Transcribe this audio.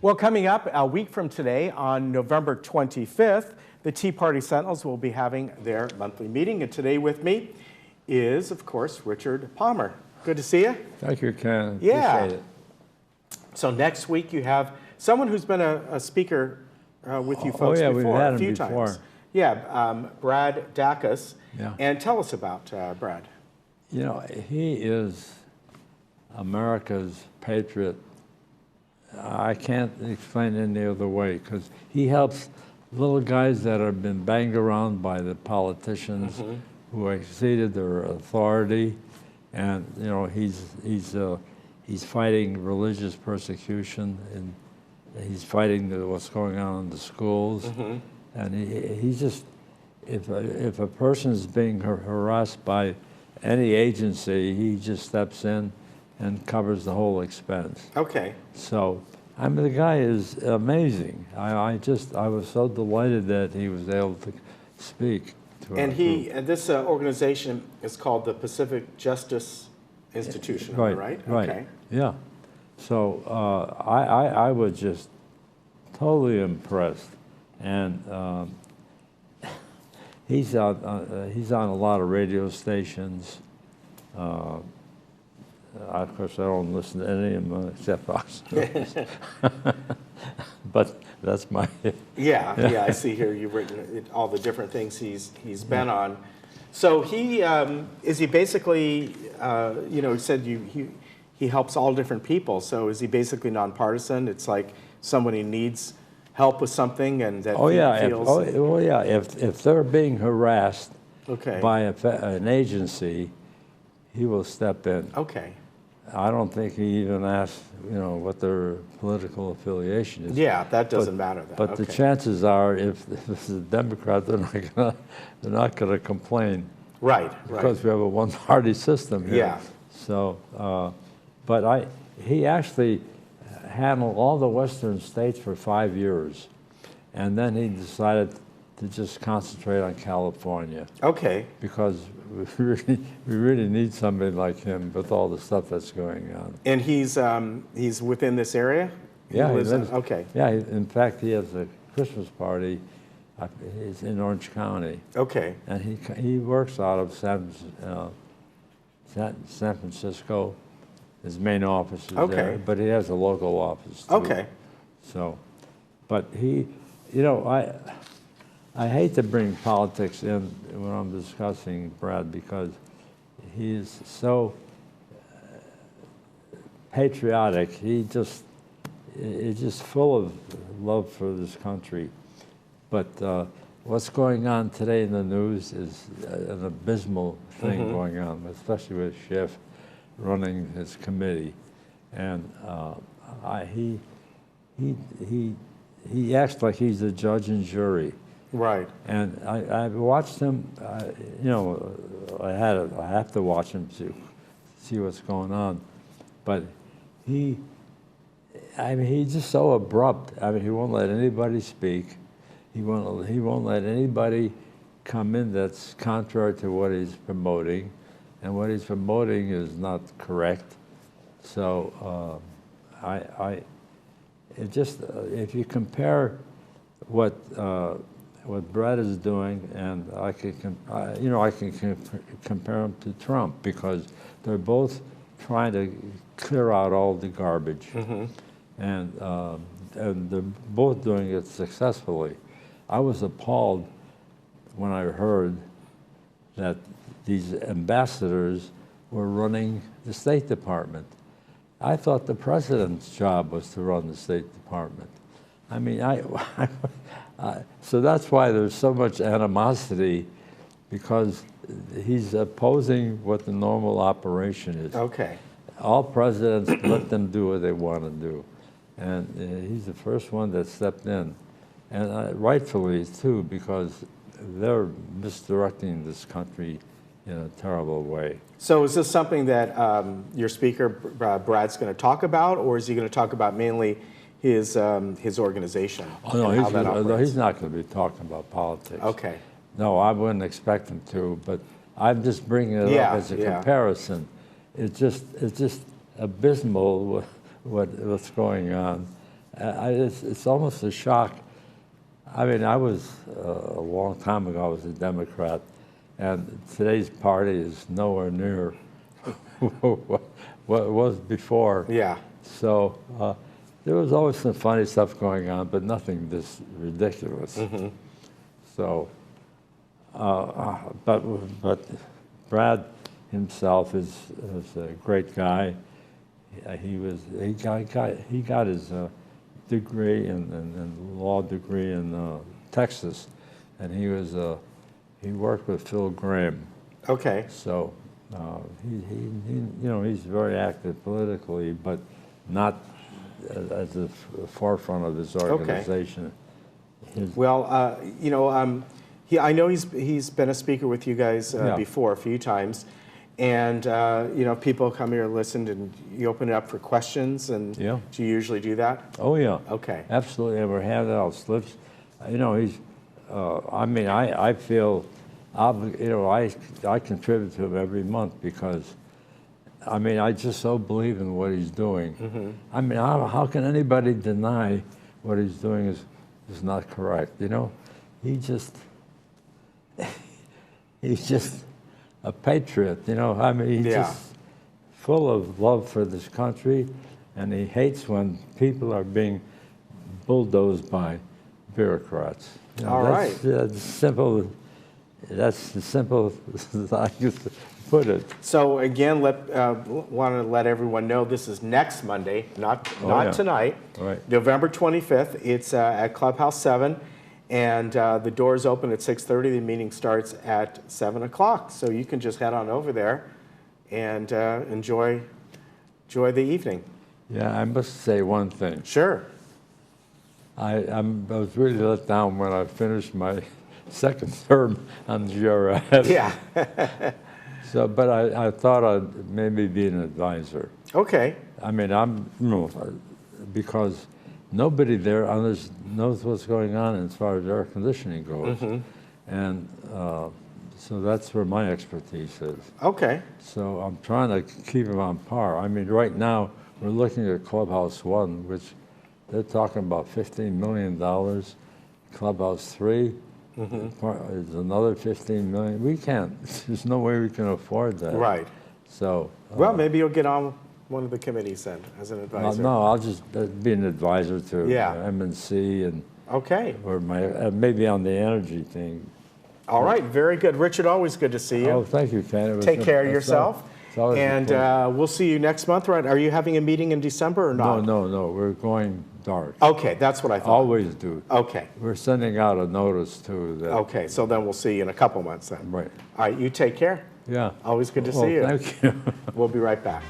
Well, coming up a week from today on November 25th, the Tea Party Sentinels will be having their monthly meeting. And today with me is, of course, Richard Palmer. Good to see you. Thank you, Ken. Yeah. Appreciate it. So next week you have someone who's been a speaker with you folks we've before, had a few him before. times. Yeah, Brad Dacus. Yeah. And tell us about Brad. You know, he is America's patriot. I can't explain it any other way, because he helps little guys that have been banged around by the politicians who exceeded their authority, and you know he's fighting religious persecution, and he's fighting what's going on in the schools, and he's just if a person is being harassed by any agency, he just steps in and covers the whole expense. Okay. So, I mean, the guy is amazing. I was so delighted that he was able to speak to And our group. and this organization is called the Pacific Justice Institution, right? Right. Okay. Yeah. So I was just totally impressed, and he's on a lot of radio stations. Of course, I don't listen to any of them except Fox News. But that's my... Yeah, I see here you've written all the different things he's been on. So is he basically, you said he helps all different people. So is he basically nonpartisan? It's like somebody needs help with something and that feels... If they're being harassed by an agency, he will step in. Okay. I don't think he even asked, what their political affiliation is. Yeah, that doesn't matter then. But the chances are, if it's a Democrat, they're not gonna complain. Right. Because we have a one-party system here. Yeah. So, but he actually handled all the western states for 5 years, and then he decided to just concentrate on California. Okay. Because we really need somebody like him with all the stuff that's going on. And he's within this area? Yeah, he lives okay. Yeah, in fact, he has a Christmas party. He's in Orange County. Okay. And he works out of San Francisco. His main office is there, but he has a local office too. Okay. So, but I hate to bring politics in when I'm discussing Brad, because he's so patriotic. He's just full of love for this country. But what's going on today in the news is an abysmal thing going on, especially with Schiff running his committee, and he acts like he's a judge and jury. Right. And I watched him. I have to watch him to see what's going on, but he's just so abrupt. I mean, he won't let anybody speak. He won't let anybody come in that's contrary to what he's promoting, and what he's promoting is not correct. So if you compare what Brad is doing, and I can compare him to Trump, because they're both trying to clear out all the garbage, and they're both doing it successfully. I was appalled when I heard that these ambassadors were running the State Department. I thought the president's job was to run the State Department. I mean, so that's why there's so much animosity, because he's opposing what the normal operation is. Okay. All presidents let them do what they want to do, and he's the first one that stepped in, and rightfully too, because they're misdirecting this country in a terrible way. So is this something that your speaker, Brad's going to talk about, or is he going to talk about mainly his organization? Oh, no, he's not going to be talking about politics. Okay. No, I wouldn't expect him to, but I'm just bringing it up as a comparison. It's just abysmal what's going on, It's almost a shock. I mean, I was, a long time ago, I was a Democrat, and today's party is nowhere near what it was before. Yeah. So there was always some funny stuff going on, but nothing this ridiculous. So, but Brad himself is a great guy. He got his degree and law degree in Texas, and he worked with Phil Graham. Okay. So he's very active politically, but not at the forefront of his organization. Well, I know he's been a speaker with you guys before a few times, and people come here and listen, and you open it up for questions, and do you usually do that? Oh yeah. Okay. Absolutely. And we're handing out slips. He's. I mean, I feel, I contribute to him every month because, I mean, I just so believe in what he's doing. I mean, how can anybody deny what he's doing is not correct? He's just a patriot. I mean, he's just full of love for this country, and he hates when people are being bulldozed by bureaucrats. All right. That's simple. That's the simple as I used to put it. So again, want to let everyone know this is next Monday, not tonight. Right. November 25th. It's at Clubhouse 7, and the doors open at 6:30. The meeting starts at 7 o'clock. So you can just head on over there and enjoy the evening. Yeah, I must say one thing. Sure. I was really let down when I finished my second term on the GRS. Yeah. So, but I thought I'd maybe be an advisor. Okay. I mean, because nobody there knows what's going on as far as air conditioning goes. And so that's where my expertise is. Okay. So I'm trying to keep them on par. I mean, right now, we're looking at Clubhouse 1, which they're talking about $15 million. Clubhouse 3 is another $15 million. We can't. There's no way we can afford that. Right. So. Well, maybe you'll get on one of the committees then as an advisor. No, I'll just be an advisor to MNC and. Okay. Or maybe on the energy thing. All right. Very good, Richard. Always good to see you. Oh, thank you, Ken. Take care of yourself. And we'll see you next month, right? Are you having a meeting in December or not? No. We're going dark. Okay, that's what I thought. Always do. Okay. We're sending out a notice too. Okay, so then we'll see you in a couple months then. Right. All right, you take care. Yeah. Always good to see you. Thank you. We'll be right back.